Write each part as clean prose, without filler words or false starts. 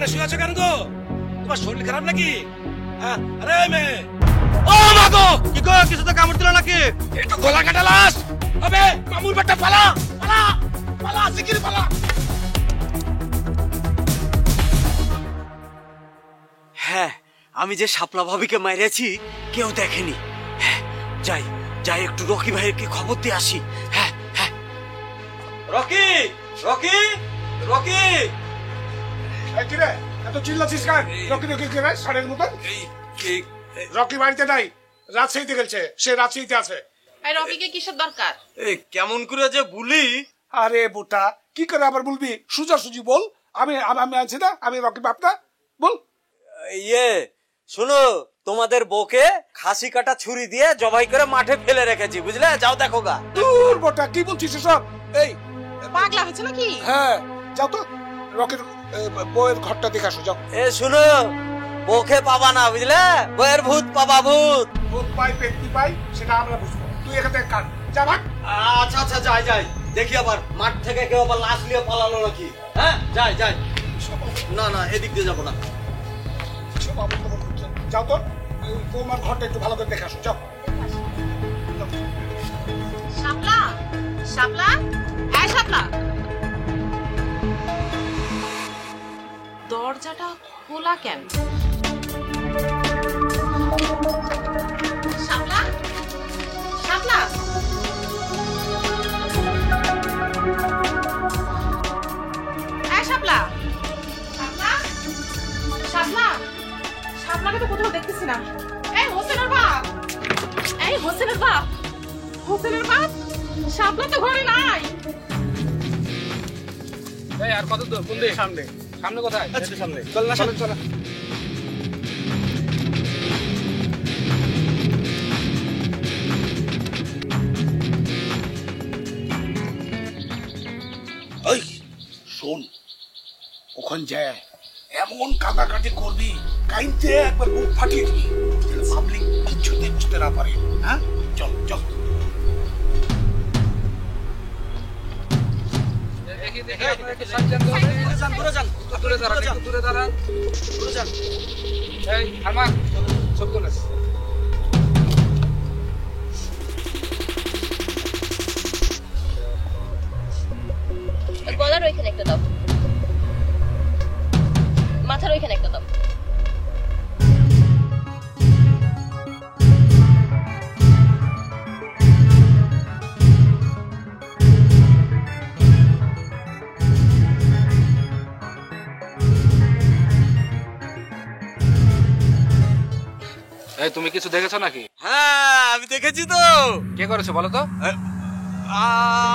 এখানে শুয়ে আছো কেন গো? তোমার শরীর খারাপ নাকি? আরে মেয়ে, ও মা গো, কি গো, কিছু তো কামড় দিল নাকি? একটু গলা কাটা লাশ। আবে মামুর বেটা, পালা পালা পালা, শিগগির পালা। হ্যাঁ, আমি যে শাপলা ভাবিকে মারিয়েছি কেউ দেখেনি। হ্যাঁ, যাই যাই একটু রকি ভাইকে খবর দিয়ে আসি। হ্যাঁ হ্যাঁ। রকি রকি রকি, কি রে এত চিল্লাছিস কেন? রকি রকি কে রে সাড়ের মতন? রকি বাড়িতে নাই, রাজশাহীতে গেছে। সে রাজশাহীতে আছে। এই রকিকে কিসের দরকার? এই কেমন করে যে বলি? আরে বুটা, কি করে আবার বলবি? সুজি বল। আমি আমি আছি না, আমি রকি বাপটা, বল। ইয়ে শোনো, তোমাদের বউকে খাসি কাটা ছুরি দিয়ে জবাই করে মাঠে ফেলে রেখেছি, বুঝলে? যাও দেখো গা। দূর বটা, কি বলছিস এসব? এই পাগলা হয়েছে নাকি? হ্যাঁ, যাও তো রকির বউয়ের ঘরটা দেখে আসো, যাও। এ শুনো, বউকে পাবা না, বুঝলে? বউয়ের ভূত পাবা, ভূত। ভূত পাই পেটনি পাই সেটা আমরা বুঝবো, তুই এখান থেকে কাট, যা ভাগ। আচ্ছা আচ্ছা, যাই যাই, দেখি আবার মাঠ থেকে কেউ আবার লাশ নিয়ে পালালো নাকি। হ্যাঁ, যাই যাই। না না, এদিক দিয়ে যাবো না। যাও তো, বৌমার ঘরটা একটু ভালো করে দেখে আসো, যাও। শাপলা শাপলা, এই শাপলা, দরজাটা খোলা কেন? শাপলা শাপলা, এই শাপলা শাপলা শাপলা, শাপলাকে তো কোথাও দেখতেছি না। এই হোসেনের বাপ, এই হোসেনের বাপ, হোসেনের বাপ, শাপলা তো ঘরে নাই। এই আর কত দূর? কোন দিকে? সামনে। সামনে কোথায়? আচ্ছা সামনে। চল না, চল চল। এই শোন, ওখান যায় এমন কাটাকাটি করবি, কাইতে একবার বুক ফাটিয়ে দিবি, পাবলিক কিছুতে বুঝতে না পারে। হ্যাঁ, চল চল। দেখি দেখি, আপনারা একটু সাবধান যান, দূরে যান, দূরে দাঁড়ান, একটু দূরে দাঁড়ান, দূরে যান। এই আমার সব করে গলার ওইখানে একটা দাও, মাথার ওইখানে একটা দাও। এই তুমি কিছু দেখেছো নাকি? হ্যাঁ, আমি দেখেছি তো। কে করেছে বলো তো?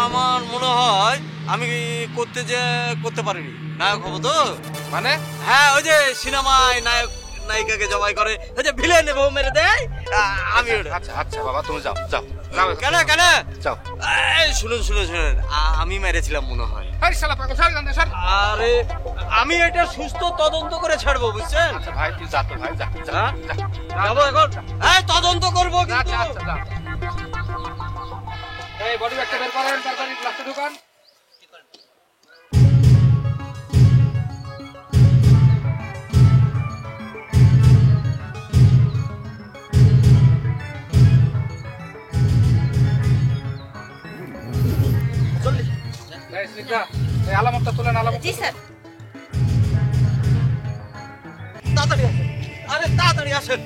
আমার মনে হয় আমি করতে পারিনি। নায়ক হবো তো। মানে? হ্যাঁ, ওই যে সিনেমায় নায়ক নায়িকাকে জবাই করে, ওই যে ভিলেন বউ মেরে দেয়, আমি ওটা। আচ্ছা আচ্ছা বাবা, তুমি যাও যাও যাও। কেন কেন? যাও। এই শুনুন শুনুন শুনুন, আমি মেরেছিলাম মনে হয়। আরে শালা পাগল, ছাড় জান, ছাড়। আরে আমি এটা সুস্থ তদন্ত করে ছাড়বো, বুঝছেন? আচ্ছা ভাই, তুই যা তো ভাই, যা যা। যাবো এখন। এই তদন্ত করবো কিন্তু। আচ্ছা আচ্ছা, যা। এই বডি ব্যাগটা বের করেন, তারপরে লাস্টে ঢুকান। এই স্নিগ্ধা, এই আলামতটা তুলেন, আলামত। জি স্যার। তাড়াতাড়ি আসেন, আরে তাড়াতাড়ি আসেন।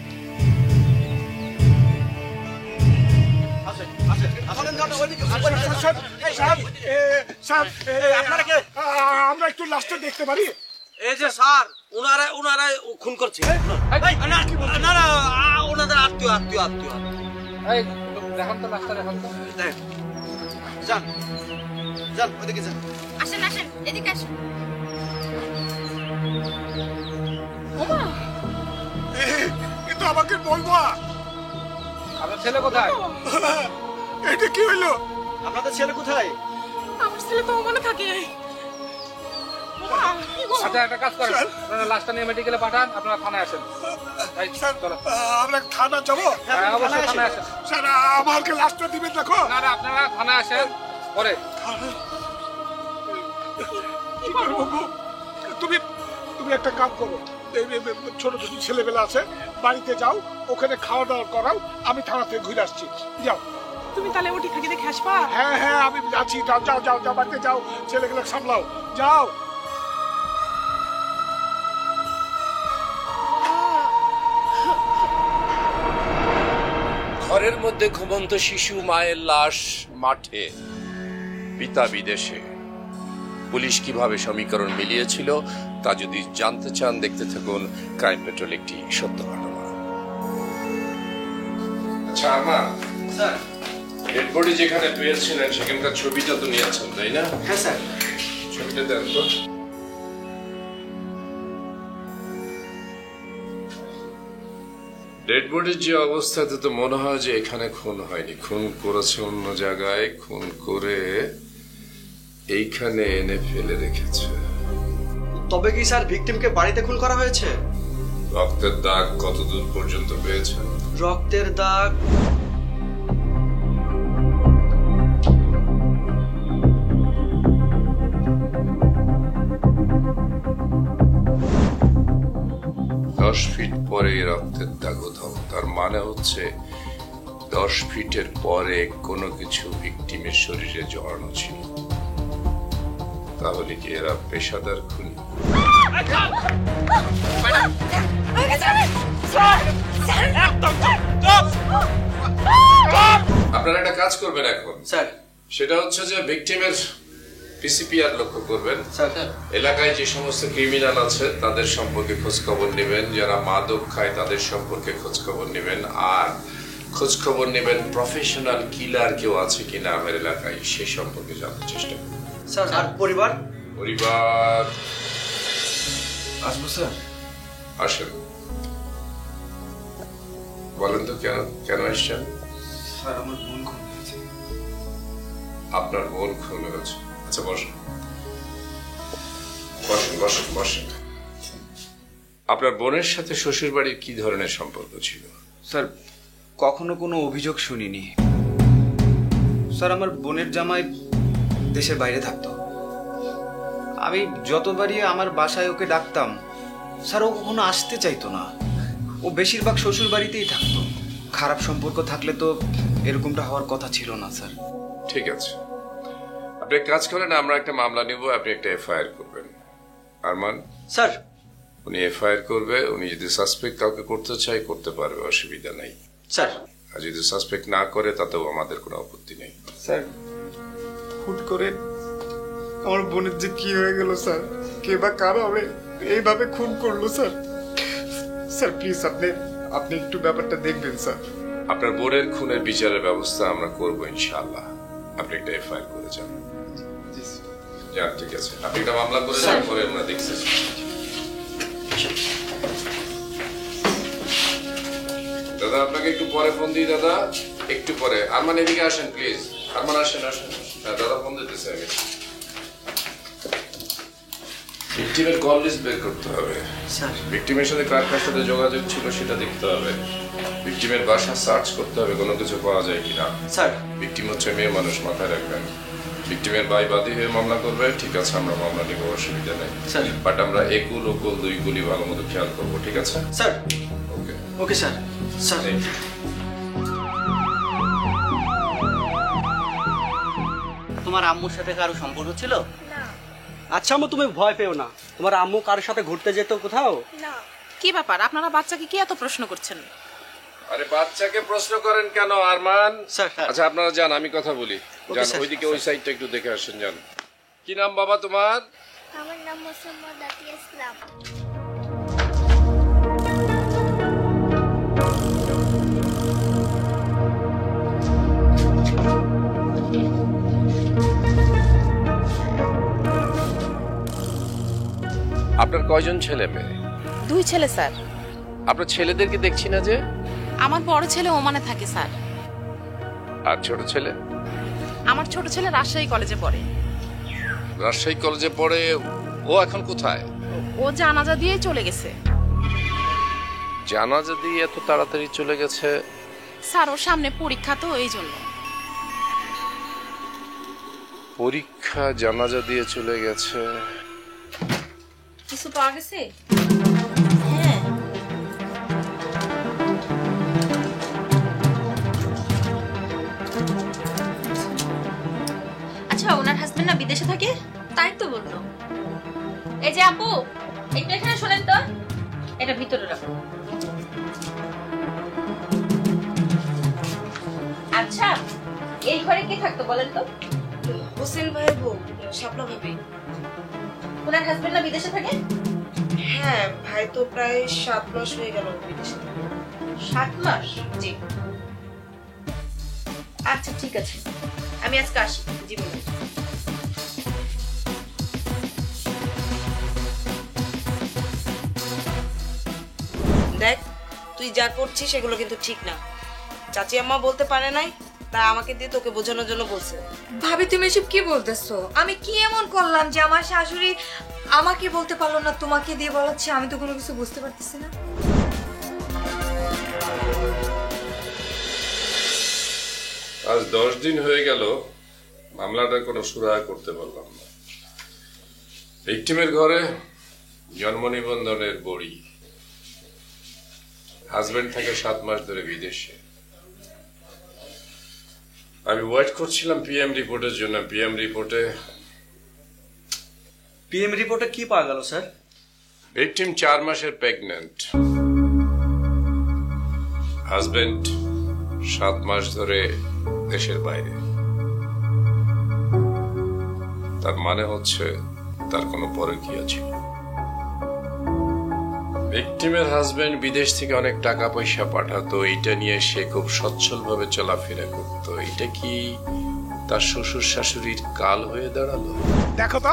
আমরা একটু লাস্টে দেখতে পারি? এই যে স্যার, উনারা খুন করছে। না না, ওনাদের আত্মীয় আত্মীয় আত্মীয়। এই দেখুন তো, লাস্টটা দেখুন তো। যান যান, ওইদিকে যান। আসেন আসেন, এদিকে আসেন। কিন্তু আমাকে বলবো, আপনার ছেলে কোথায়? এটা কি হইলো? আপনাদের ছেলে কোথায়? আমার ছেলে তো ওখানে থাকে। আচ্ছা, একটা কাজ করেন, আপনারা লাশটা নিয়ে মেডিকেলে পাঠান, আপনারা থানায় আসেন। এই চলো। আমরা থানা যাবো? হ্যাঁ, অবশ্যই থানায় আসেন। স্যার, আমাকে লাস্টটা দিবেন, দেখো। না না, আপনারা থানায় আসেন পরে। কি করবো? তুমি তুমি একটা কাজ করো, ছোট ছোট ছেলেবেলা আছে, বাড়িতে যাও, ওখানে খাওয়া দাওয়া করাও, আমি থানা থেকে ঘুরে আসছি। যাও। তুমি তাহলে ওটি থেকে দেখে আসবা? হ্যাঁ হ্যাঁ, আমি যাচ্ছি। যাও যাও যাও যাও, বাড়িতে যাও, ছেলেগুলো সামলাও, যাও। ঘরের মধ্যে ঘুমন্ত শিশু, মায়ের লাশ মাঠে, পিতা বিদেশে। পুলিশ কিভাবে সমীকরণ মিলিয়েছিল তা যদি জানতে চান দেখতে থাকুন ক্রাইম পেট্রোল, একটি সত্য ঘটনা। আচ্ছা আমা, স্যার। ডেড বডি যেখানে পেয়েছিলেন সেখানকার ছবিটা তো নিয়েছেন তাই না? হ্যাঁ স্যার। ছবিটা দেন তো। ডেড বডির যে অবস্থাতে তো মনে হয় যে এখানে খুন হয়নি, খুন করেছে অন্য জায়গায়, খুন করে এইখানে এনে ফেলে রেখেছে। তবে কি স্যার ভিকটিমকে বাড়িতে খুন করা হয়েছে? রক্তের দাগ কত দূর পর্যন্ত পেয়েছেন? রক্তের দাগ ফিট পরে রক্তের দাগ উধাও। তার মানে হচ্ছে 10 ফিটের পরে কোনো কিছু ভিকটিমের শরীরে জড়ানো ছিল। তাহলে কি এরা পেশাদার খুনি? আপনারা একটা কাজ করবেন এখন স্যার। সেটা হচ্ছে যে ভিকটিমের পিসিপিআর লক্ষ্য করবেন। স্যার। এলাকায় যে সমস্ত ক্রিমিনাল আছে তাদের সম্পর্কে খোঁজ খবর নেবেন, যারা মাদক খায় তাদের সম্পর্কে খোঁজ খবর নেবেন, আর খোঁজ খবর নেবেন প্রফেশনাল কিলার কেউ আছে কিনা আমার এলাকায় সে সম্পর্কে জানার চেষ্টা করবেন। স্যার। আর পরিবার? পরিবার আসবো স্যার। আসেন, বলেন তো কেন কেন আসছেন? স্যার আমার বোন খুন হয়েছে। আপনার বোন খুন হয়েছে? আচ্ছা বসেন বসেন বসেন বসেন। আপনার বোনের সাথে শ্বশুর বাড়ির কি ধরনের সম্পর্ক ছিল? স্যার কখনো কোনো অভিযোগ শুনিনি স্যার। আমার বোনের জামাই দেশের বাইরে থাকতো। আমি যতবারই আমার বাসায় ওকে ডাকতাম স্যার ও কখনো আসতে চাইতো না। ও বেশিরভাগ শ্বশুর বাড়িতেই থাকতো। খারাপ সম্পর্ক থাকলে তো এরকমটা হওয়ার কথা ছিল না স্যার। ঠিক আছে, আপনি এক কাজ করেন, আমরা একটা মামলা নিব, আপনি একটা এফআইআর করবেন। আরমান স্যার। উনি এফআইআর করবে, উনি যদি সাসপেক্ট কাউকে করতে চায় করতে পারবে, অসুবিধা নাই স্যার। আর যদি সাসপেক্ট না করে তাতেও আমাদের কোনো আপত্তি নেই। স্যার হুট করে আমার বোনের যে কি হয়ে গেল স্যার, কে বা কার হবে এইভাবে খুন করলো স্যার। স্যার প্লিজ আপনি একটু ব্যাপারটা দেখবেন স্যার। আপনার বোনের খুনের বিচারের ব্যবস্থা আমরা করবো ইনশাআল্লাহ। আপনি একটা এফআইআর করে যান। যান, ঠিক আছে, আপনি একটা মামলা করে যান, পরে আমরা দেখছি। দাদা আপনাকে একটু পরে ফোন দিই দাদা, একটু পরে। আরমান এদিকে আসেন প্লিজ, আরমান আসেন আসেন। হ্যাঁ দাদা ফোন দিতেছে আমি। ভিকটিমের কল লিস্ট বের করতে হবে স্যার। ভিকটিমের সাথে কার কার সাথে যোগাযোগ ছিল সেটা দেখতে হবে। ভিকটিমের বাসা সার্চ করতে হবে কোনো কিছু পাওয়া যায় কিনা। স্যার। ভিকটিম হচ্ছে মেয়ে মানুষ, মাথায় রাখবেন। ভিকটিমের ভাই বাদী হয়ে মামলা করবে, ঠিক আছে, আমরা মামলা নিব, অসুবিধা নেই। স্যার। বাট আমরা একুল ওকুল দুইগুলি ভালো মতো খেয়াল করবো, ঠিক আছে? স্যার। ওকে ওকে স্যার। স্যার। তোমার আম্মুর সাথে কারো সম্পর্ক ছিল? আচ্ছা আম্মু তুমি ভয় পেও না, তোমার আম্মু কারোর সাথে ঘুরতে যেত কোথাও? কি ব্যাপার, আপনারা বাচ্চাকে কি এত প্রশ্ন করছেন? আরে বাচ্চাকে প্রশ্ন করেন কেন আরমান? স্যার। আচ্ছা আপনারা যান, আমি কথা বলি। যান ওইদিকে, ওই সাইডটা একটু দেখে আসেন, যান। কি নাম বাবা তোমার? আমার নাম মোসাম্মদ আতিয়া ইসলাম। আপনার কয়জন ছেলে মেয়ে? 2 ছেলে স্যার। আপনার ছেলেদেরকে দেখছি না যে? আমার বড় ছেলে ওমানে থাকে স্যার। আর ছোট ছেলে? আমার ছোট ছেলে রাজশাহী কলেজে পড়ে। রাজশাহী কলেজে পড়ে? ও এখন কোথায়? ও জানাজা দিয়ে চলে গেছে। জানাজা দিয়ে এত তাড়াতাড়ি চলে গেছে? স্যার ওর সামনে পরীক্ষা তো এই জন্য। পরীক্ষা, জানাজা দিয়ে চলে গেছে। কিছু পাওয়া গেছে? হ্যাঁ। আচ্ছা, ওনার হাজবেন্ড না বিদেশে থাকে? তাই তো বললো। এই যে আপু, একটু এখানে শোনেন তো, এটা ভিতরে রাখো। আচ্ছা, এই ঘরে কে থাকতো বলেন তো? হোসেন ভাইয়ের বউ, শাপলা ভাবি। ওনার হাজবেন্ড না বিদেশে থাকে? হ্যাঁ, ভাই তো প্রায় 7 মাস হয়ে গেল বিদেশে। 7 মাস? জি। আচ্ছা ঠিক আছে, আমি আজকে আসি। জীবন দেখ, তুই যা করছিস সেগুলো কিন্তু ঠিক না। চাচি আম্মা বলতে পারে নাই, তাই আমাকে দিয়ে তোকে বোঝানোর জন্য বলছে। ভাবি তুমি এসব কি বলতেছো? আমি কি এমন করলাম যে আমার শাশুড়ি আমাকে বলতে পারলো না, তোমাকে দিয়ে বলাচ্ছে? আমি তো কোনো কিছু বুঝতে পারতেছি না। আজ 10 দিন হয়ে গেল মামলাটা কোনো সুরাহা করতে পারলাম না। ভিকটিমের ঘরে জন্ম নিবন্ধনের বড়ি, হাজবেন্ড থাকে 7 মাস ধরে বিদেশে। আমি ওয়েট করছিলাম পিএম রিপোর্টের জন্য। পিএম রিপোর্টে কি পাওয়া গেল স্যার? ভিকটিম 4 মাসের প্রেগন্যান্ট, হাজবেন্ড 7 মাস ধরে দেশের বাইরে। তার মানে হচ্ছে তার কোনো পরকীয়া ছিল। ভিকটিমের হাজবেন্ড বিদেশ থেকে অনেক টাকা পয়সা পাঠাতো, এটা নিয়ে সে খুব সচ্ছল ভাবে চলাফেরা করতো। এটা কি তার শ্বশুর শাশুড়ির কাল হয়ে দাঁড়ালো? দেখো তো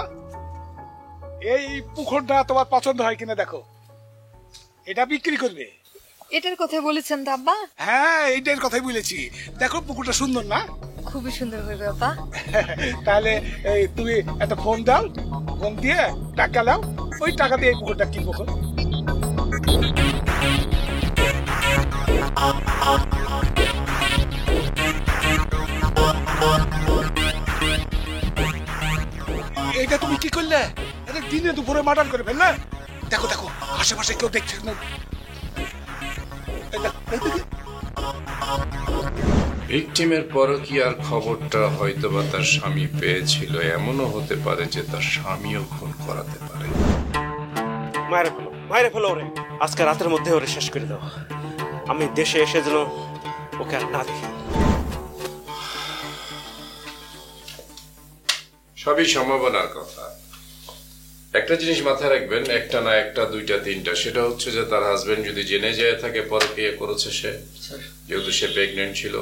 এই পুকুরটা তোমার পছন্দ হয় কিনা দেখো। এটা বিক্রি করবে? এটার কথা বলেছেন তো আব্বা? হ্যাঁ, এইটার কথাই বলেছি। দেখো পুকুরটা সুন্দর না? খুবই সুন্দর হইবে আব্বা। তাহলে তুমি একটা ফোন দাও, ফোন দিয়ে টাকা দাও, ওই টাকা দিয়ে এই পুকুরটা কিনবো। এটা তুমি কি করলে? এটা দিনে দুপুরে মার্ডার করে ফেললে। দেখো দেখো, আশেপাশে কেউ দেখছে না। ভিকটিমের পরকীয়ার খবরটা হয়তোবা তার স্বামী পেয়েছিল। এমনও হতে পারে যে তার স্বামীও খুন করাতে পারে। মায়েরে ফেলো ওরে। আজকে রাতের মধ্যে ওরে শেষ করে দাও। আমি দেশে এসে যেন ওকে আর না দেখি। সবই সম্ভাবনার কথা। একটা জিনিস মাথায় রাখবেন, একটা না একটা, দুইটা, তিনটা। সেটা হচ্ছে যে তার হাজবেন্ড যদি জেনে যায় থাকে পরকীয়া করেছে সে, যেহেতু সে প্রেগনেন্ট ছিল,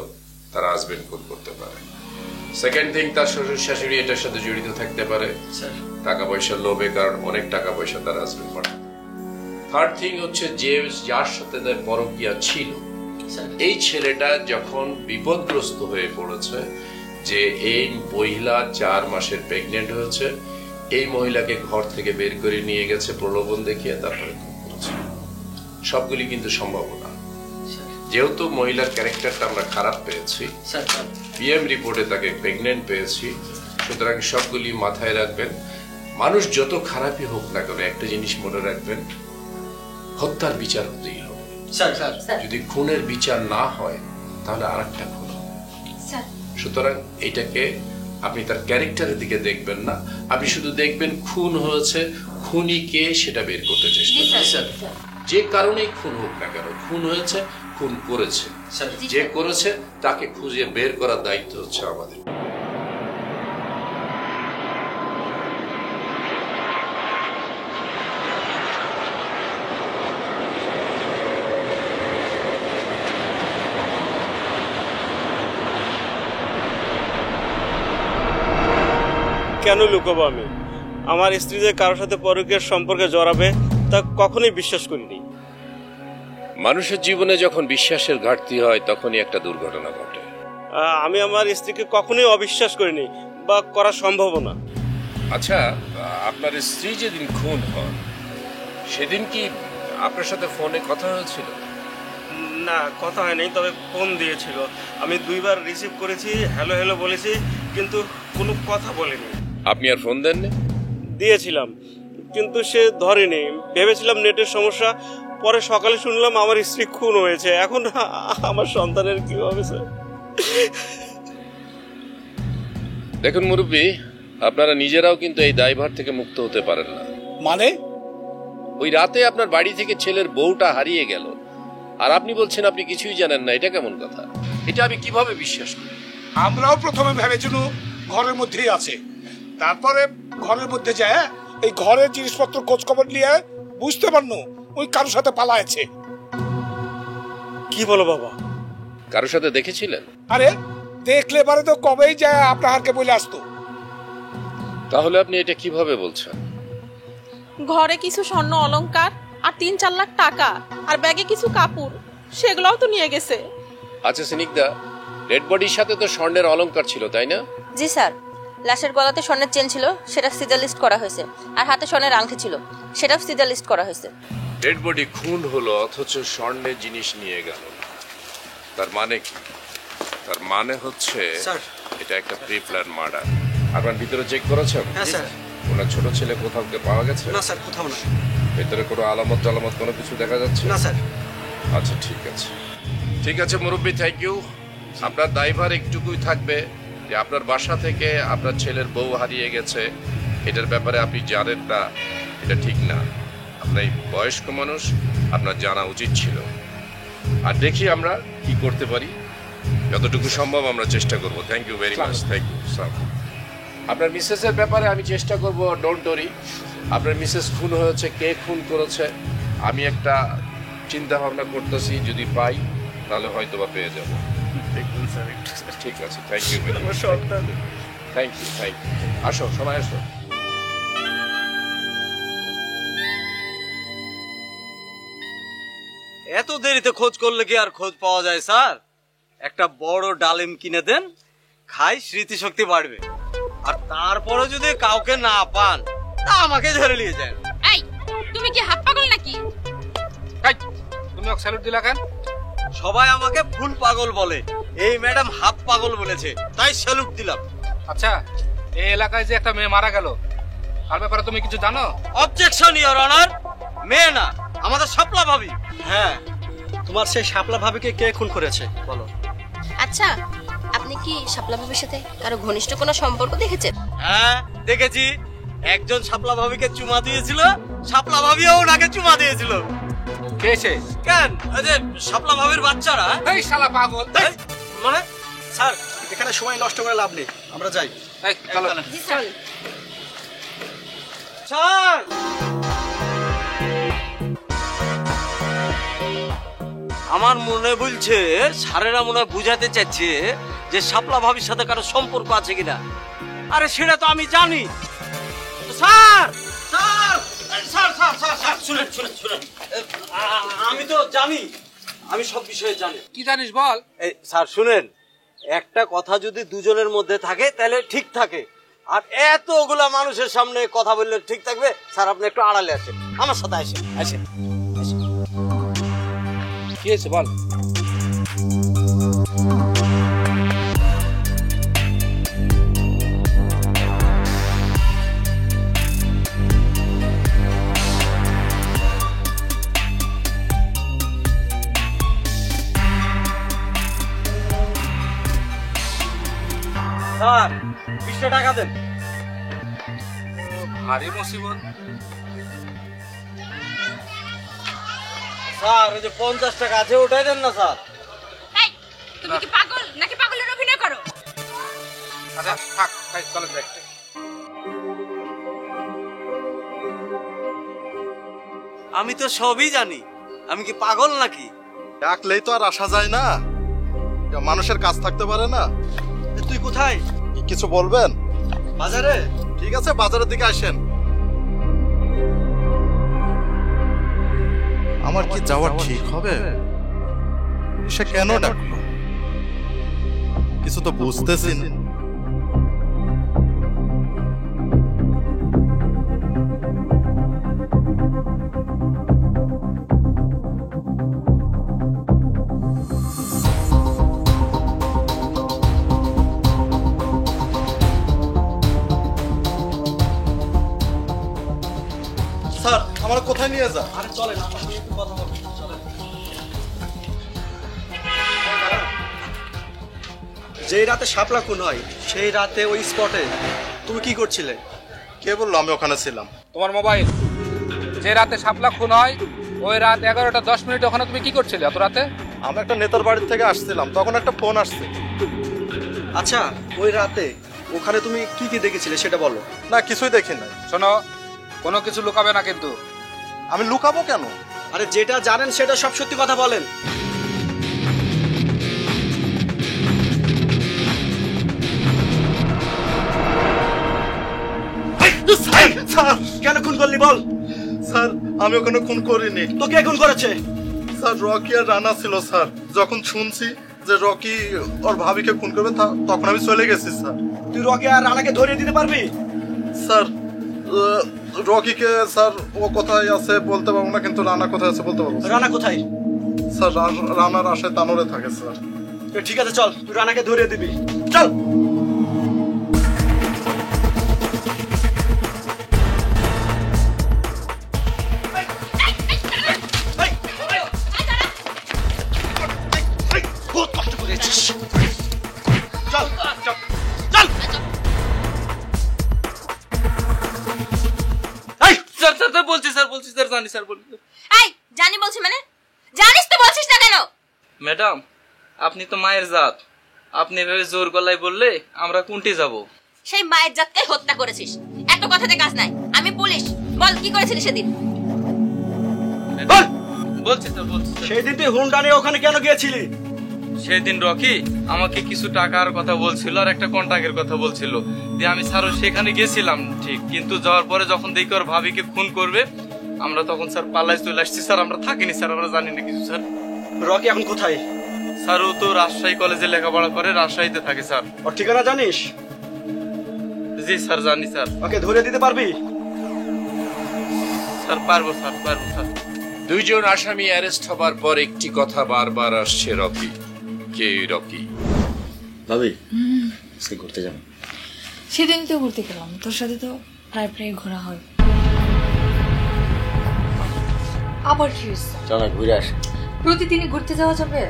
তার হাজবেন্ড খুন করতে পারে। সেকেন্ড থিং, তার শ্বশুর শাশুড়ি এটার সাথে জড়িত থাকতে পারে টাকা পয়সার লোভে, কারণ অনেক টাকা পয়সা তার হাজবেন্ড পাঠায়। থার্ড থিং হচ্ছে যে যার সাথে তার পরকীয়া ছিল, এই ছেলেটা যখন বিপদগ্রস্ত হয়ে পড়েছে যে এই মহিলা 4 মাসের প্রেগনেন্ট হয়েছে, এই মহিলাকে ঘর থেকে বের করে নিয়ে গেছে প্রলোভন দেখিয়ে, তারপরে খুন করেছে। সবগুলি কিন্তু সম্ভাবনা। যেহেতু মহিলার ক্যারেক্টারটা আমরা খারাপ পেয়েছি, পিএম রিপোর্টে তাকে প্রেগনেন্ট পেয়েছি, সুতরাং সবগুলি মাথায় রাখবেন। মানুষ যত খারাপই হোক না কেন, একটা জিনিস মনে রাখবেন, হত্যার বিচার হতেই হবে। যদি খুনের বিচার না হয় তাহলে আরেকটা খুন হবে। সুতরাং এটাকে আপনি তার ক্যারেক্টারের দিকে দেখবেন না, আপনি শুধু দেখবেন খুন হয়েছে, খুনি কে সেটা বের করতে চেষ্টা করবেন। যে কারণেই খুন হোক না কেন, খুন হয়েছে, খুন করেছে, যে করেছে তাকে খুঁজে বের করার দায়িত্ব হচ্ছে আমাদের। কেন লুকাবো আমি? আমার স্ত্রী যে কারোর সাথে পরকীয়ার সম্পর্কে জড়াবে তা কখনোই বিশ্বাস করিনি। মানুষের জীবনে যখন বিশ্বাসের ঘাটতি হয় তখনই একটা দুর্ঘটনা ঘটে। আমি আমার স্ত্রীকে কখনোই অবিশ্বাস করিনি বা করা সম্ভব না। আচ্ছা, আপনার স্ত্রী যেদিন খুন হন সেদিন কি আপনার সাথে ফোনে কথা হয়েছিল? না, কথা হয়নি, তবে ফোন দিয়েছিল। আমি 2 বার রিসিভ করেছি, হ্যালো হ্যালো বলেছি, কিন্তু কোনো কথা বলেনি। আপনি আর ফোন দেননি? দিয়েছিলাম, কিন্তু সে ধরেনি। ভেবেছিলাম নেটের সমস্যা, পরে সকালে শুনলাম আমার স্ত্রী খুন হয়েছে। এখন আমার সন্তানের কি হবে স্যার? দেখুন মুরব্বী, আপনারা নিজেরাও কিন্তু এই দায়ভার থেকে মুক্ত হতে পারেন না। মানে ওই রাতে আপনার বাড়ি থেকে ছেলের বউটা হারিয়ে গেল, আর আপনি বলছেন আপনি কিছুই জানেন না। এটা কেমন কথা? এটা আমি কিভাবে বিশ্বাস করি? আমরাও প্রথমে ভেবেছিল ঘরের মধ্যেই আছে, তারপরে ঘরের মধ্যে যায় এই ঘরের জিনিসপত্র খোঁজ খবর নিয়ে বুঝতে পারলো ওই কারোর সাথে পালায়েছে। কি বলো বাবা? কারোর সাথে দেখেছিলেন? আরে দেখলে পারে তো কবেই যায় আপনার হারকে বলে আসতো। তাহলে আপনি এটা কিভাবে বলছেন? ঘরে কিছু স্বর্ণ অলংকার আর 3-4 লাখ টাকা আর ব্যাগে কিছু কাপড়, সেগুলোও তো নিয়ে গেছে। আচ্ছা সিনিকদা, ডেড বডির সাথে তো স্বর্ণের অলংকার ছিল, তাই না? জি স্যার, লাশের গলাতে স্বর্ণের চেন ছিল, সেটা সিজার লিস্ট করা হয়েছে, আর হাতে স্বর্ণের আংটি ছিল, সেটাও সিজার লিস্ট করা হয়েছে। ডেড বডি খুন হলো অথচ স্বর্ণের জিনিস নিয়ে গেল, তার মানে কি? তার মানে হচ্ছে এটা একটা প্রি প্ল্যান মার্ডার। আপনার ভিতরে চেক করেছেন? হ্যাঁ স্যার। ওনার ছোট ছেলে কোথাও পাওয়া গেছে? না স্যার, কোথাও না। ভেতরে কোনো আলামত টালামত কোনো কিছু দেখা যাচ্ছে না স্যার। আচ্ছা ঠিক আছে, ঠিক আছে মুরব্বী, থ্যাংক ইউ। আপনার দায়ভার একটুকুই থাকবে যে আপনার বাসা থেকে আপনার ছেলের বউ হারিয়ে গেছে, এটার ব্যাপারে আপনি জানেন না, এটা ঠিক না। আপনার বয়স্ক মানুষ, আপনার জানা উচিত ছিল। আর দেখি আমরা কি করতে পারি, যতটুকু সম্ভব আমরা চেষ্টা করব। Thank you very much. Thank you sir. আপনার মিসেসের ব্যাপারে আমি চেষ্টা করব, ডোন্ট ওরি। আপনার মিসেস খুন হয়েছে, কে খুন করেছে আমি একটা চিন্তা ভাবনা করতেছি, যদি পাই তাহলে হয়তো বা পেয়ে যাবো। ঠিক আছে, thank you very much. Thank you, thank you. আসো সবাই আসো। এত দেরিতে খোঁজ করলে কি আর খোঁজ পাওয়া যায় স্যার? একটা বড় ডালিম কিনে দেন, খাই, স্মৃতিশক্তি বাড়বে। আর তারপরে যদি কাউকে না পান তা আমাকে ধরে নিয়ে যান। এই তুমি কি হাত পাগল নাকি? তুমি ওকে স্যালুট দিলা কেন? সবাই আমাকে ফুল পাগল বলে, এই ম্যাডাম হাফ পাগল বলেছে, তাই স্যালুট দিলাম। আচ্ছা, এই এলাকায় যে একটা মেয়ে মারা গেল, তার ব্যাপারে তুমি কিছু জানো? অবজেকশন ইওর অনার, মেয়ে না, আমাদের শাপলা ভাবি। হ্যাঁ, তোমার সেই শাপলা ভাবিকে কে খুন করেছে বলো? আচ্ছা, আপনি কি শাপলা ভাবির সাথে কারো ঘনিষ্ঠ কোনো সম্পর্ক দেখেছেন? হ্যাঁ দেখেছি, একজন শাপলা ভাবিকে চুমা দিয়েছিল, শাপলা ভাবিও ওনাকে চুমা দিয়েছিল। কে সে? কেন, ওই যে শাপলা ভাবির বাচ্চারা। এই শালা পাগল! মানে স্যার, এখানে সময় নষ্ট করে লাভ নেই, আমরা যাই। চলো। জি স্যার। স্যার, আমার মনে বলছে স্যারেরা মনে বুঝাতে চাচ্ছে যে শাপলা ভাবির সাথে কারো সম্পর্ক আছে কিনা। আরে সেটা তো আমি জানি। Sir sir sir sir sir sir শুনেন শুনেন শুনেন, আমি তো জানি, আমি সব বিষয়ে জানি। কি জানিস বল? এই স্যার শুনেন, একটা কথা যদি দুজনের মধ্যে থাকে তাহলে ঠিক থাকে, আর এতগুলা মানুষের সামনে কথা বললে ঠিক থাকবে? স্যার আপনি একটু আড়ালে আসেন, আমার সাথে আসেন। আসেন। কি হয়েছে বল? স্যার 20 টাকা দেন। ভারী মুসিবত। স্যার ওই যে 50 টাকা আছে ওটাই দেন না স্যার। এই তুমি কি পাগল নাকি পাগলের অভিনয় করো? আচ্ছা থাক, চলো যাই। আমি তো সবই জানি, আমি কি পাগল নাকি? ডাকলেই তো আর আসা যায় না, মানুষের কাজ থাকতে পারে না। তুই কোথায়? কিছু বলবেন? বাজারে। ঠিক আছে, বাজারের দিকে আসেন। আমার কি যাওয়া ঠিক হবে? সে কেন ডাকলো? কিছু তো বুঝতেছি না। আমার কোথায় নিয়ে যা? আরে চলেন আমার সঙ্গে একটু কথা বলবো, চলেন। যেই রাতে শাপলা খুন হয় সেই রাতে ওই স্পটে তুমি কি করছিলে? কে বললো আমি ওখানে ছিলাম? তোমার মোবাইল। যে রাতে শাপলা খুন হয় ওই রাত 11:10 ওখানে তুমি কি করছিলে এত রাতে? আমি একটা নেতার বাড়ি থেকে আসছিলাম, তখন একটা ফোন আসছে। আচ্ছা ওই রাতে ওখানে তুমি কি কি দেখেছিলে সেটা বলো। না কিছুই দেখি নাই। শোনো, কোনো কিছু লুকাবে না কিন্তু। আমি লুকাবো কেন? আরে যেটা জানেন সেটা সব সত্যি কথা বলেন। স্যার কেন খুন করলি বল? স্যার আমি ওখানে খুন করিনি। তো কে খুন করেছে? স্যার রকি আর রানা ছিল স্যার। যখন শুনছি যে রকি ওর ভাবিকে খুন করবে তখন আমি চলে গেছি স্যার। তুই রকি আর রানাকে ধরিয়ে দিতে পারবি? স্যার রকিকে স্যার ও কোথায় আছে বলতে পারবো না, কিন্তু রানা কোথায় আছে বলতে পারবো। রানা কোথায়? স্যার রানার আশায় তানোরে থাকে স্যার। ঠিক আছে চল, তুই রানাকে ধরিয়ে দিবি, চল। জানি বলছি মানে? জানিস তো বলছিস না কেন? ম্যাডাম আপনি তো মায়ের জাত, আপনি এভাবে জোর গলায় বললে আমরা কোনটি যাব? সেই মায়ের জাতকে হত্যা করেছিস, এত কথাতে কাজ নাই। আমি পুলিশ, বল কি করেছিলি সেদিন? বলছি স্যার, বলছি। সেই দিন তুই হুন্ডা নিয়ে ওখানে কেন গিয়েছিলি? সেদিন রকি আমাকে কিছু টাকার কথা বলছিল আর একটা কন্ট্রাক্টের কথা বলছিল, দিয়ে আমি স্যার সেখানে গেছিলাম ঠিক, কিন্তু যাওয়ার পরে যখন দেখি ওর ভাবিকে খুন করবে আমরা তখন স্যার পালাই চলে আসছি স্যার। আমরা থাকিনি স্যার, আমরা জানি না কিছু স্যার। রকি এখন কোথায়? স্যার ও তো রাজশাহী কলেজে লেখাপড়া করে, রাজশাহীতে থাকে স্যার। ওর ঠিকানা জানিস? জি স্যার জানি স্যার। ওকে ধরে দিতে পারবি? স্যার পারবো স্যার, পারবো স্যার। দুইজন আসামি অ্যারেস্ট হবার পর একটি কথা বারবার আসছে, রকি। কে রকি? ভাবি আজকে ঘুরতে যাবো। সেদিন তো ঘুরতে গেলাম, তোর সাথে তো প্রায় প্রায় ঘোরা হয়। আবার কি হয়েছে? চল ঘুরে আসি। প্রতিদিনই ঘুরতে যাওয়া যাবে?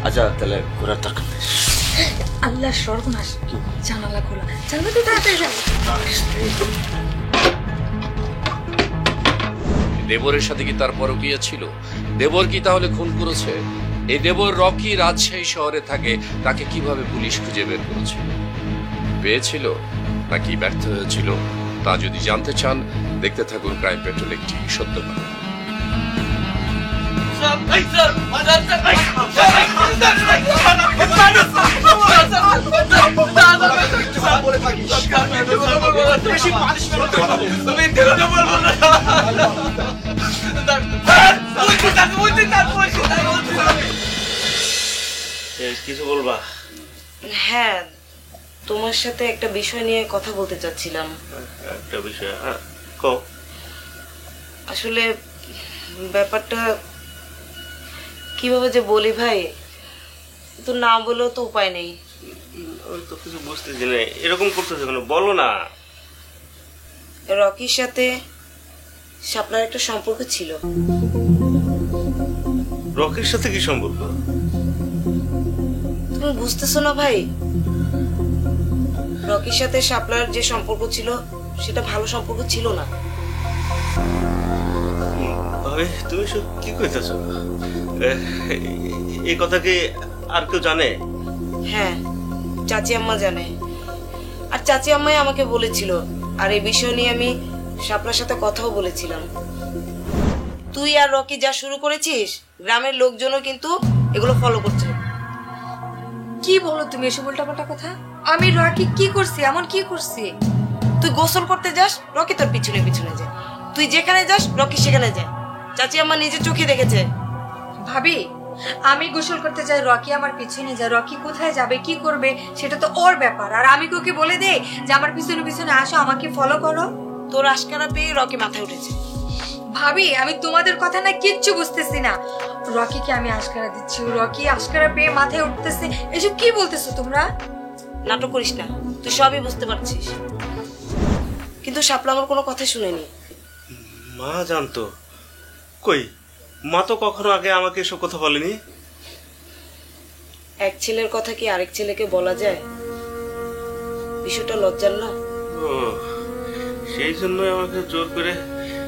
আচ্ছা তাহলে ঘোরার দরকার নেই। আল্লাহ সর্বনাশ, জানালা খোলা, জানলা তো তাড়াতাড়ি যাবে। দেবরের সাথে কি তার পরকীয়া ছিল? দেবর কি তাহলে খুন করেছে? এই দেবর রকি রাজশাহী শহরে থাকে, তাকে কিভাবে পুলিশ খুঁজে বের করেছিল? পেয়েছিল নাকি ব্যর্থ হয়েছিল? তা যদি জানতে চান দেখতে থাকুন ক্রাইম পেট্রোল, একটি সত্য কথা। কিছু বলবা? হ্যাঁ, তোমার সাথে একটা বিষয় নিয়ে কথা বলতে চাচ্ছিলাম। একটা বিষয়? হ্যাঁ কও। আসলে ব্যাপারটা কিভাবে যে বলি ভাই, তো না বলেও তো উপায় নেই। ওই তো কিছু বুঝতেছি না, এরকম করতেছে কেন বলো না। রকির সাথে শাপলার একটা সম্পর্ক ছিল। রকির সাথে কি সম্পর্ক? তুমি বুঝতেছো না ভাই? রকির সাথে শাপলার যে সম্পর্ক ছিল সেটা ভালো সম্পর্ক ছিল না। ভাবে তুমি সব কি কইতেছো? এই কথা কি আর কেউ জানে? হ্যাঁ, চাচি আম্মা জানে, আর চাচি আম্মাই আমাকে বলেছিল, আর এই বিষয় নিয়ে আমি শাপলার সাথে কথাও বলেছিলাম। তুই আর রকি যা শুরু করেছিস, গ্রামের লোকজনও কিন্তু এগুলো ফলো করছে। কি বলো তুমি এসব উল্টাপাল্টা কথা? আমি রকি কি করছি, এমন কি করছি? তুই গোসল করতে যাস, রকি তোর পিছনে পিছনে যায়। তুই যেখানে যাস, রকি সেখানে যায়। চাচি আম্মা নিজের চোখে দেখেছে। ভাবি, আমি গোসল করতে যাই, রকি আমার পিছনে যায়। রকি কোথায় যাবে, কি করবে, সেটা তো ওর ব্যাপার। আর আমি ওকে বলে দেই যে আমার পিছনে পিছনে আসো, আমাকে ফলো করো। তোর আশকারা পেয়ে রকি মাথায় উঠেছে। ভাবি, আমি তোমাদের কথা না কিচ্ছু বুঝতেছি না। রকিকে আমি আশকারা দিচ্ছি, রকি আশকারা পেয়ে মাথায় উঠতেছে। এসব কি বলতেছো তোমরা? নাটক করিস না, তুই সবই বুঝতে পারছিস। কিন্তু শাপলা আমার কোনো কথা শুনেনি। মা জানতো? কই, মা তো কখনো আগে আমাকে এসব কথা বলেনি। এক ছেলের কথা কি আরেক ছেলেকে বলা যায়? বিষয়টা লজ্জার না? ও, সেই জন্যই আমাকে জোর করে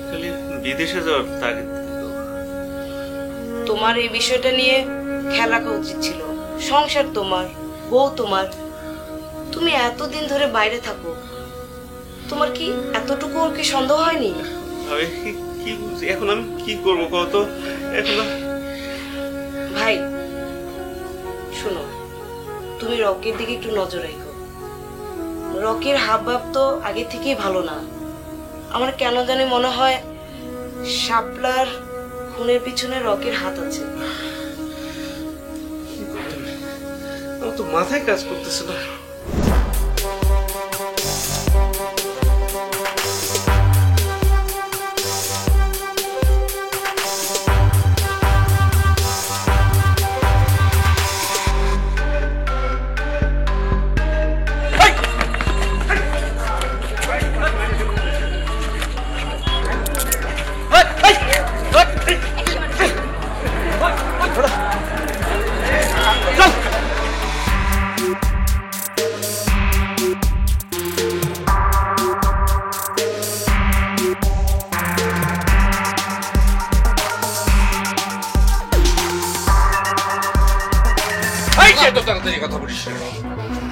খালি বিদেশে যাওয়ার তাগিদ দিত। তোমার এই বিষয়টা নিয়ে খেয়াল রাখা উচিত ছিল। সংসার তোমার, বউ তোমার, তুমি এতদিন ধরে বাইরে থাকো, তোমার কি এতটুকু ওর কি সন্দেহ হয়নি? এখন আমি কি করবো কত? এখন ভাই শোনো, তুমি রকির দিকে একটু নজর রাখো। রকির হাবভাব তো আগে থেকেই ভালো না। আমার কেন জানি মনে হয় শাপলার খুনের পিছনে রকির হাত আছে। আমার তো মাথায় কাজ করতেছে না।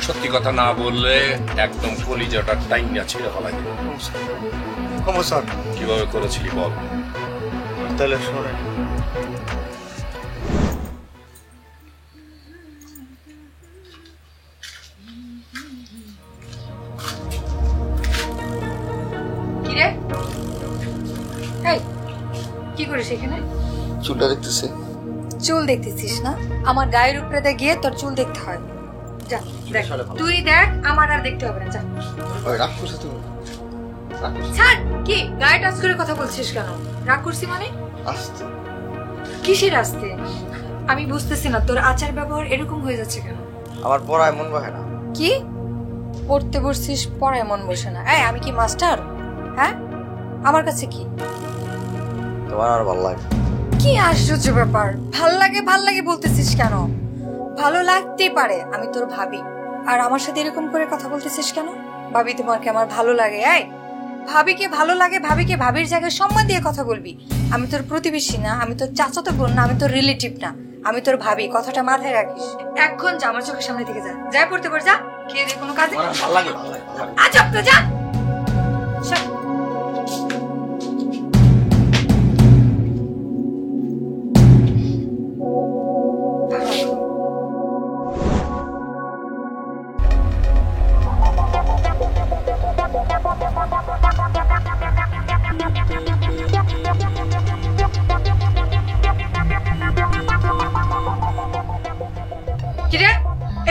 সত্যি কথা না বললে একদম কলিজাটা টাইম না ছেড়ে ফেলাই দেবো। কিভাবে করেছিলি বল। তাহলে শোনেন, কিরে এই কি করিস এখানে? চুলটা দেখতেছে। চুল দেখতেছিস না? আমার গায়ের উপরে গিয়ে তোর চুল দেখতে হয়। যা দেখ, তুই দেখ, আমার আর দেখতে হবে না। যা। রাগ করছো তুমি? ছাড়। কি গায়ে টাচ করে কথা বলছিস কেন? রাগ করছি মানে? আস্তে। কিসের আস্তে? আমি বুঝতেছি না তোর আচার ব্যবহার এরকম হয়ে যাচ্ছে কেন? আমার পড়ায় মন বসে না। কি পড়তে বসছিস, পড়ায় মন বসে না? এই আমি কি মাস্টার? হ্যাঁ, আমার কাছে কি? তোমার আর ভালো লাগে? কি আশ্চর্য ব্যাপার! ভাল লাগে বলতেছিস কেন? ভালো লাগতেই পারে, আমি তোর ভাবি। আর আমার সাথে এরকম করে কথা বলতেছিস কেন? ভাবি তোমাকে আমার ভালো লাগে? এই ভাবিকে ভালো লাগে, ভাবিকে ভাবির জায়গায় সম্মান দিয়ে কথা বলবি। আমি তোর প্রতিবেশী না, আমি তোর চাচাতো বোন না, আমি তোর রিলেটিভ না, আমি তোর ভাবি। কথাটা মাথায় রাখিস। এখন যা, আমার চোখের সামনে থেকে যা। যা পড়তে পার, যা। খেয়ে দিয়ে কোনো কাজে ভালো লাগে। আচ্ছা তো যা।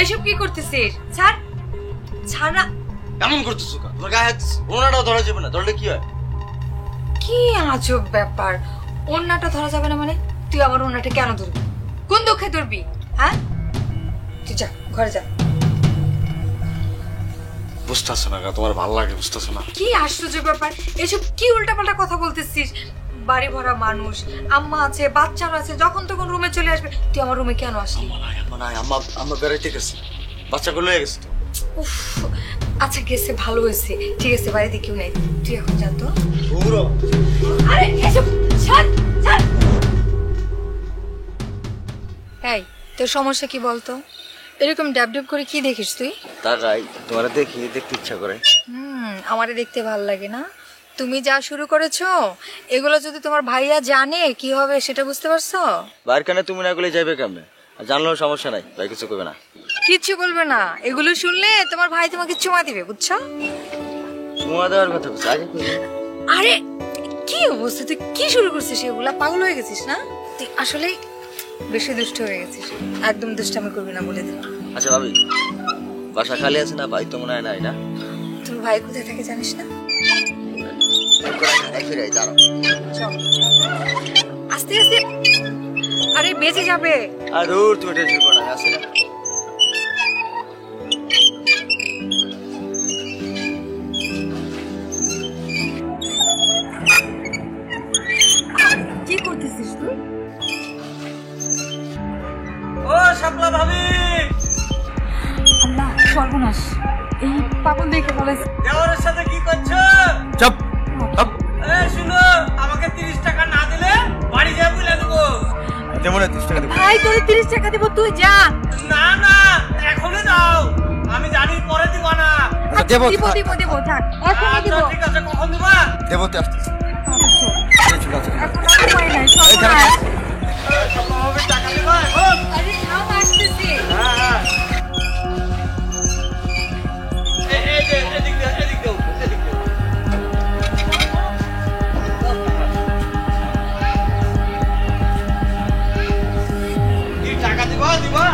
এসব কি করতেছিস? ছাড় ছাড় না। কেমন করতেছো? তোমার গায়ে হাত দিছি, ওনাটাও ধরা যাবে না। ধরলে কি হয়? কি আজব ব্যাপার! ওন্নাটা ধরা যাবে না মানে? তুই আমার ওন্নাটা কেন ধরবি? কোন দুঃখে ধরবি? হ্যাঁ, তুই যা, ঘরে যা। বুঝতেছো না? তোমার ভালো লাগে, বুঝতেছো না? কি আশ্চর্য ব্যাপার! এসব কি উল্টাপাল্টা কথা বলতেছিস? বাড়ি ভরা মানুষ, আম্মা আছে, বাচ্চারা আছে, যখন তখন রুমে চলে আসবে। তুই আমার রুমে কেন আসলি? আম্মা বেড়াইতে গেছে, বাচ্চাগুলো হয়ে গেছে। উফ, আচ্ছা গেছে, ভালো হয়েছে। ঠিক আছে, বাড়িতে কেউ নেই, তুই এখন যা তো। আরে এসব ছাড় ছাড়। এই তোর সমস্যা কি বলতো? এরকম ড্যাব ড্যাব করে কি দেখিস তুই? তারাই তোমার দেখতে ইচ্ছা করে। আমারে দেখতে ভালো লাগে না? তুমি যা শুরু করেছো, এগুলো যদি তোমার ভাইয়া জানে কি হবে সেটা বুঝতে পারছো? বাইরে কানে তুমি না গেলে যাবে কেমনে? জানলেও সমস্যা নাই, ভাই কিছু করবে না। কিচ্ছু বলবে না? এগুলো শুনলে তোমার ভাই তোমাকে চুমা দিবে, বুঝছো? চুমা দেওয়ার কথা বলছি আগে। আরে কি অবস্থা, তুই কি শুরু করছিস? এগুলা পাগল হয়ে গেছিস না তুই? আসলে বেশি দুষ্ট হয়ে গেছিস। একদম দুষ্টামি করবি না বলে দিলাম। আচ্ছা ভাবি, বাসা খালি আছে না? ভাই তো মনে হয় নাই না? তোর ভাই কোথায় থাকে জানিস না? আস্তে আস্তে, আরে বেঁচে যাবে। আর দূর তুমি টেনশন করো না, আছে না? দেখে ফেলেছি। দেওরের সাথে কি করছো? চুপ। এই শুনো, আমাকে 30 টাকা না দিলে বাড়ি যাবো বলে দেবো। দেবো না 30 টাকা দেবো। ভাই তোরে 30 টাকা দেবো, তুই যা। না না, এখনই দাও, আমি জানি পরে দিব না। দেবো দিব দিব দিব, থাক এখনই দিব। ঠিক আছে, কখন দিবা? দেবো তো আসতে। এখন আর উপায় নাই, চল না। টাকা দিবা এখন? আরে থাম, আসতেছি। হ্যাঁ এই যে এদিক দাও। টাকা দিবা?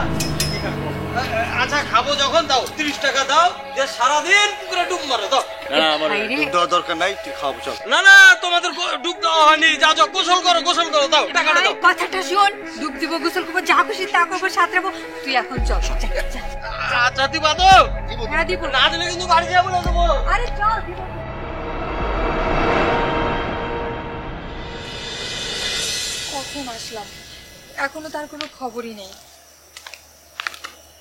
আচ্ছা খাবো যখন দাও, 30 টাকা দাও, যে সারাদিন পুকুরে ডুব মারো দাও। না আমার ডুব দেওয়ার দরকার নাই, তুই খাওয়াবো চল। না তোমাদের ডুব দেওয়া হয়নি, যাও গোসল করো দাও টাকাটা দাও। কথাটা শোন, ডুব দিব, গোসল করবো, যা খুশি তা করবো, সাথে রাখবো, তুই এখন চল। আচ্ছা দিবা তো? হ্যাঁ দিব। না দিলে কিন্তু বাড়ি যাবো না দেবো। আরে চল দিব। কখন আসলাম, এখনো তার কোনো খবরই নেই।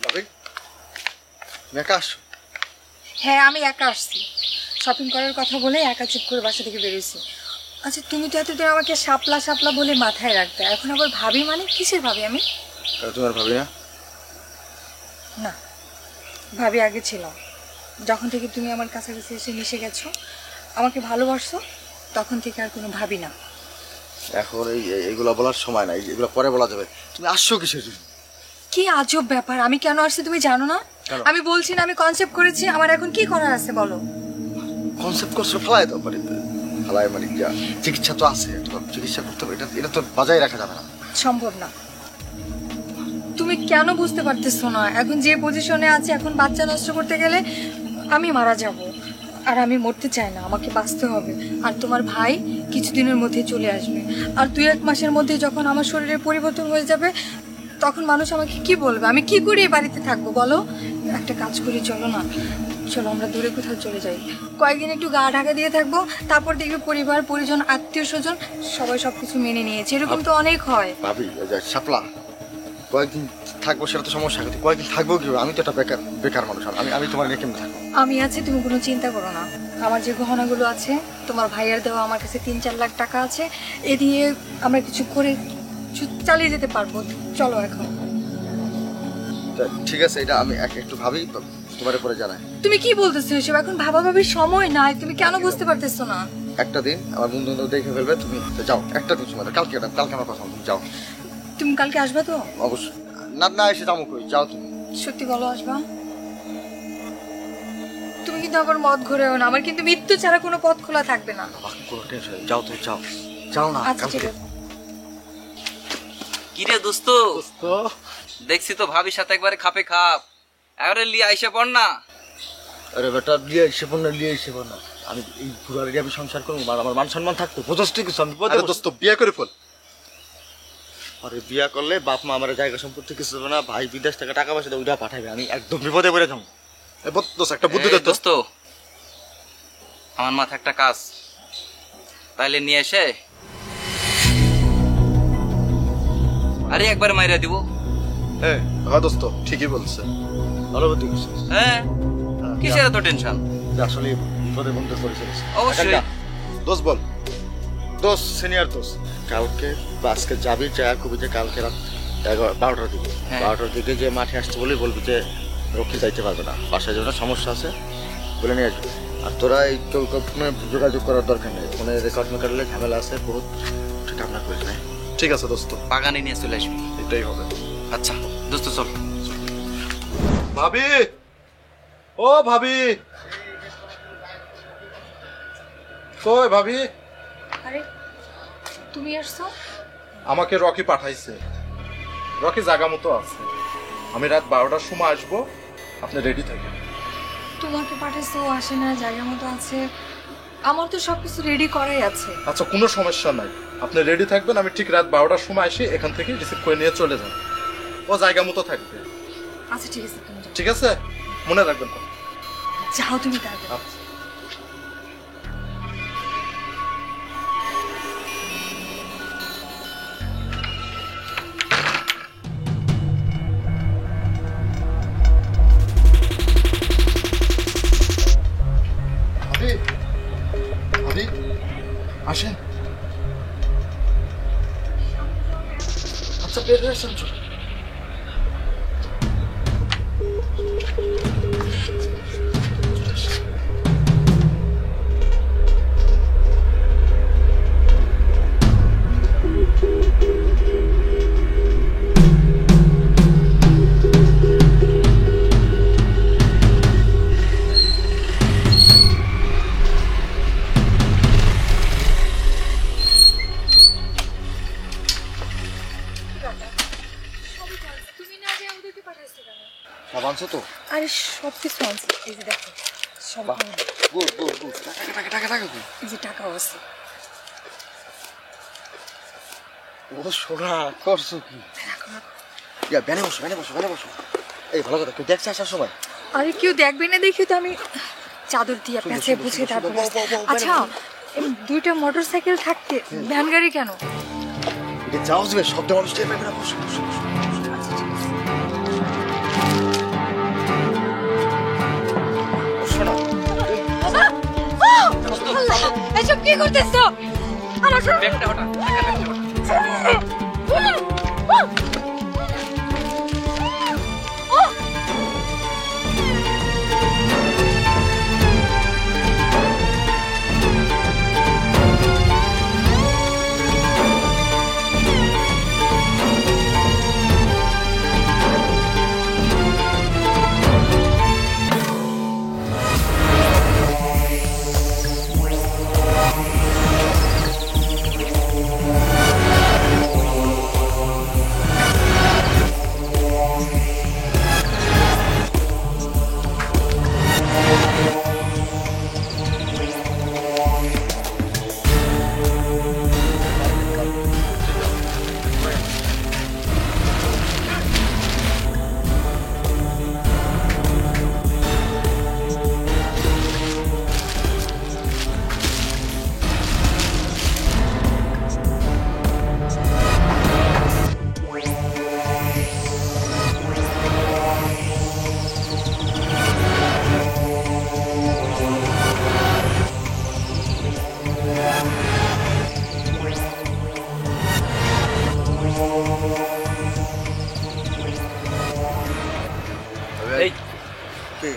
ভাবি তুমি একা আসছো? হ্যাঁ আমি একা আসছি, শপিং করার কথা বলে একা চুপ করে বাসা থেকে বেরিয়েছি। আচ্ছা তুমি তো এতদিন আমাকে শাপলা শাপলা বলে মাথায় রাখতে, এখন আবার ভাবি মানে কিসের ভাবি আমি? তোমার ভাবি না? না, ভাবি আগে ছিলাম, যখন থেকে তুমি আমার কাছাকাছি এসে মিশে গেছো, আমাকে ভালোবাসছো, তখন থেকে আর কোনো ভাবি না। এখন এইগুলো বলার সময় নাই, এগুলো পরে বলা যাবে। তুমি আসছো কিসের জন্য? কি আজব ব্যাপার, আমি কেন আসছি তুমি জানো না? আমি বলছি না আমি কনসেপ্ট করেছি, আমার এখন কি করার আছে বলো? কনসেপ্ট করছো, ফেলাই দাও বাড়িতে। ফেলাই মানে যা চিকিৎসা তো আছে, চিকিৎসা করতে হবে, এটা তো বাজায় রাখা যাবে না। সম্ভব না। তুমি কেন বুঝতে পারতেছো না? এখন যে পজিশনে আছে, এখন বাচ্চা নষ্ট করতে গেলে আমি মারা যাব, আর আমি মরতে চাই না, আমাকে বাঁচতে হবে। আর তোমার ভাই কিছুদিনের মধ্যে চলে আসবে, আর 2-1 মাসের মধ্যে যখন আমার শরীরের পরিবর্তন হয়ে যাবে, তখন মানুষ আমাকে কি বলবে? আমি কি করে এই বাড়িতে থাকবো বলো? একটা কাজ করি, চলো না, চলো আমরা দূরে কোথাও চলে যাই, কয়েকদিন একটু গা ঢাকা দিয়ে থাকবো, তারপর দেখবে পরিবার পরিজন আত্মীয় স্বজন সবাই সবকিছু মেনে নিয়েছে, এরকম তো অনেক হয়। ভাবি শাপলা কয়েকদিন থাকবো সেটা তো সমস্যা, কিন্তু কয়েকদিন থাকবো কি? আমি তো একটা বেকার মানুষ, আমি তোমার নিয়ে কেমন থাকবো? আমি আছি, তুমি কোনো চিন্তা করো না। আমার যে গহনাগুলো আছে, তোমার ভাইয়ের দেওয়া আমার কাছে 3-4 লাখ টাকা আছে, এ দিয়ে আমরা কিছু করে চালিয়ে যেতে পারবো। চলো এখন। ঠিক আছে, এটা আমি একটু ভাবি, তোমার পরে জানাই। তুমি কি বলতেছো এসব? এখন ভাবা ভাবির সময় নাই, তুমি কেন বুঝতে পারতেছো না? একটা দিন আমার বন্ধু বান্ধব দেখে ফেলবে, তুমি যাও, একটা দিন সময়, কালকে আমার কথা, তুমি যাও। তুমি কালকে আসবে তো? অবশ্যই। না এসে যাবো কই, যাও তুমি। সত্যি বলো আসবা? তুমি কিন্তু আবার মদ ঘুরেও না, আমার কিন্তু মৃত্যু ছাড়া কোনো পথ খোলা থাকবে না। কোনো টেনশন নেই, যাও তুমি যাও না। আচ্ছা ঠিক আছে। কি রে দোস্ত, দেখছি তো ভাবির সাথে একবারে খাপে খাপ, এবারে লিয়ে আইসে পড় না। আরে বেটা লিয়ে এসে পড় না, আমি এই ঘুরার আমি সংসার করবো, আমার মান সম্মান থাকতো, বুঝতে কিছু আমি দোস্ত বিয়ে করে ফেল। আরে বিয়া করলে বাপ মা আমার জায়গা সম্পত্তি কিছু দেবে না, ভাই বিদেশ থেকে টাকা পয়সা ওইটা পাঠাবে, আমি একদম বিপদে পড়ে যাবো। একটা বুদ্ধি দে দোস্ত, আমার মাথায় একটা কাজ, তাইলে নিয়ে এসে আরে একবার মাইরা দিব। হ্যাঁ দোস্ত ঠিকই বলছে, ভালো বুদ্ধি করছিস। হ্যাঁ কিসের এত টেনশন? আসলে বিপদের মধ্যে পড়েছিস। অবশ্যই। দোস্ত বল। দোস্ত সিনিয়র দোস্ত, কালকে আজকে যাবি, যা কবি যে কালকে রাত 12টার দিকে, 12টার দিকে যে মাঠে আসতে বলবি যে রক্ষী যাইতে পারবে না, বাসায় জন্য সমস্যা আছে বলে নিয়ে আসবি। আর তোরা এই ফোনে যোগাযোগ করার দরকার নেই, ফোনে রেকর্ড মেকারলে ঝামেলা আছে বহুত, ঠিক আপনার করিস না। ঠিক আছে দোস্ত, বাগানে নিয়ে চলে আসবি। এটাই হবে। আচ্ছা দোস্ত চল। ভাবি, ও ভাবি, কই ভাবি? আরে তুমি আসছো? আমাকে রকি পাঠাইছে, রকি জায়গা মতো আছে, আমি রাত 12টার সময় আসবো, আপনি রেডি থাকেন। তোমাকে পাঠাইছে, ও আসে না, জায়গা মতো আছে, আমার তো সবকিছু রেডি করাই আছে। আচ্ছা কোনো সমস্যা নাই, আপনি রেডি থাকবেন, আমি ঠিক রাত 12টার সময় এসে এখান থেকে রিসিভ করে নিয়ে চলে যাব, ও জায়গা মতো থাকবে। আচ্ছা ঠিক আছে, তুমি ঠিক আছে, মনে রাখবেন। যাও তুমি তাড়াতাড়ি। আচ্ছা। ড্যাডি আসেন। আচ্ছা বের হয়েছেন চল। সব আনছো তো? আরে সব কিছু আনছি, এই যে দেখো সব গুড গুড গুড। টাকা টাকা টাকা টাকা এই যে টাকাও আছে। ও সোনা করছো কি? ইয়া ব্যানে বসো ব্যানে বসো ব্যানে বসো। এই ভালো কথা, তুই দেখছিস আসার সময়? আরে কেউ দেখবে না দেখি তো আমি চাদর দিয়ে পেঁচে বুঝে তারপর। আচ্ছা দুইটা মোটরসাইকেল থাকতে ভ্যান গাড়ি কেন? এটা যাও যাবে শব্দ মানুষ টের পাবে না। বসো বসো বসো। এসব কি করতেছো? আমার ব্যাগটা ওটা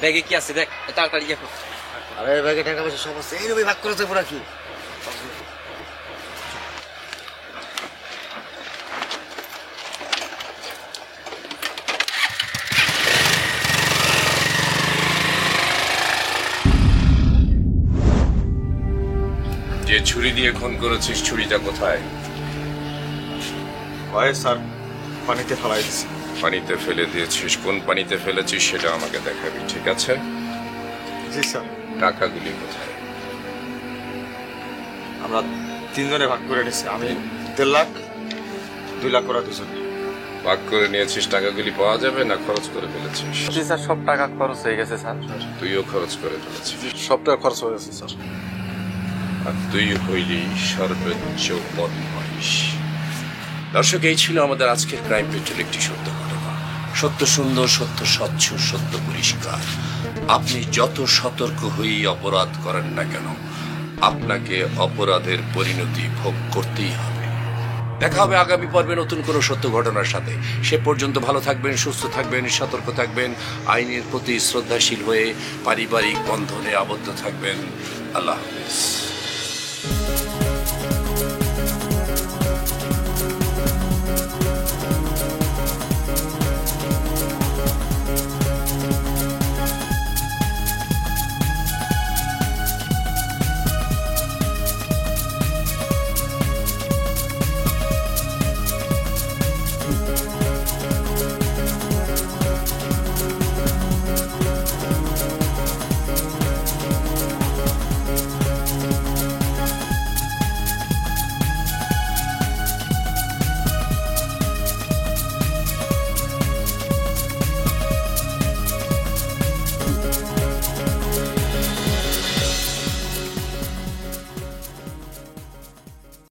ব্যাগে কি আছে দেখ, তাড়াতাড়ি দেখো। আরে ব্যাগে টাকা পয়সা সব আছে, এইভাবে ভাগ করে দেবো নাকি? যে ছুরি দিয়ে খুন করেছিস, ছুরিটা কোথায়? ভয়ে স্যার পানিতে ফেলাই দিছি। পানিতে ফেলে দিয়েছিস, কোন পানিতে ফেলেছিস সেটা আমাকে দেখাবি, ঠিক আছে? জি স্যার। টাকাগুলি কোথায়? আমরা তিনজনে ভাগ করে নিছি। আমি 1.5 লাখ, 2 লাখ করে দুজন ভাগ করে নিয়েছিস। টাকাগুলি পাওয়া যাবে না খরচ করে ফেলেছিস? জি স্যার, সব টাকা খরচ হয়ে গেছে স্যার। তুইও খরচ করে ফেলেছিস? সব টাকা খরচ হয়ে গেছে স্যার। আর তুই হইলি সর্বোচ্চ বদমাইশ। দর্শক, এই ছিল আমাদের আজকের ক্রাইম পেট্রোল একটি সত্য ঘটনা। সত্য সুন্দর, সত্য স্বচ্ছ, সত্য পরিষ্কার। আপনি যত সতর্ক হয়েই অপরাধ করেন না কেন, আপনাকে অপরাধের পরিণতি ভোগ করতেই হবে। দেখা হবে আগামী পর্বে নতুন কোনো সত্য ঘটনার সাথে। সে পর্যন্ত ভালো থাকবেন, সুস্থ থাকবেন, সতর্ক থাকবেন, আইনের প্রতি শ্রদ্ধাশীল হয়ে পারিবারিক বন্ধনে আবদ্ধ থাকবেন। আল্লাহ হাফেজ।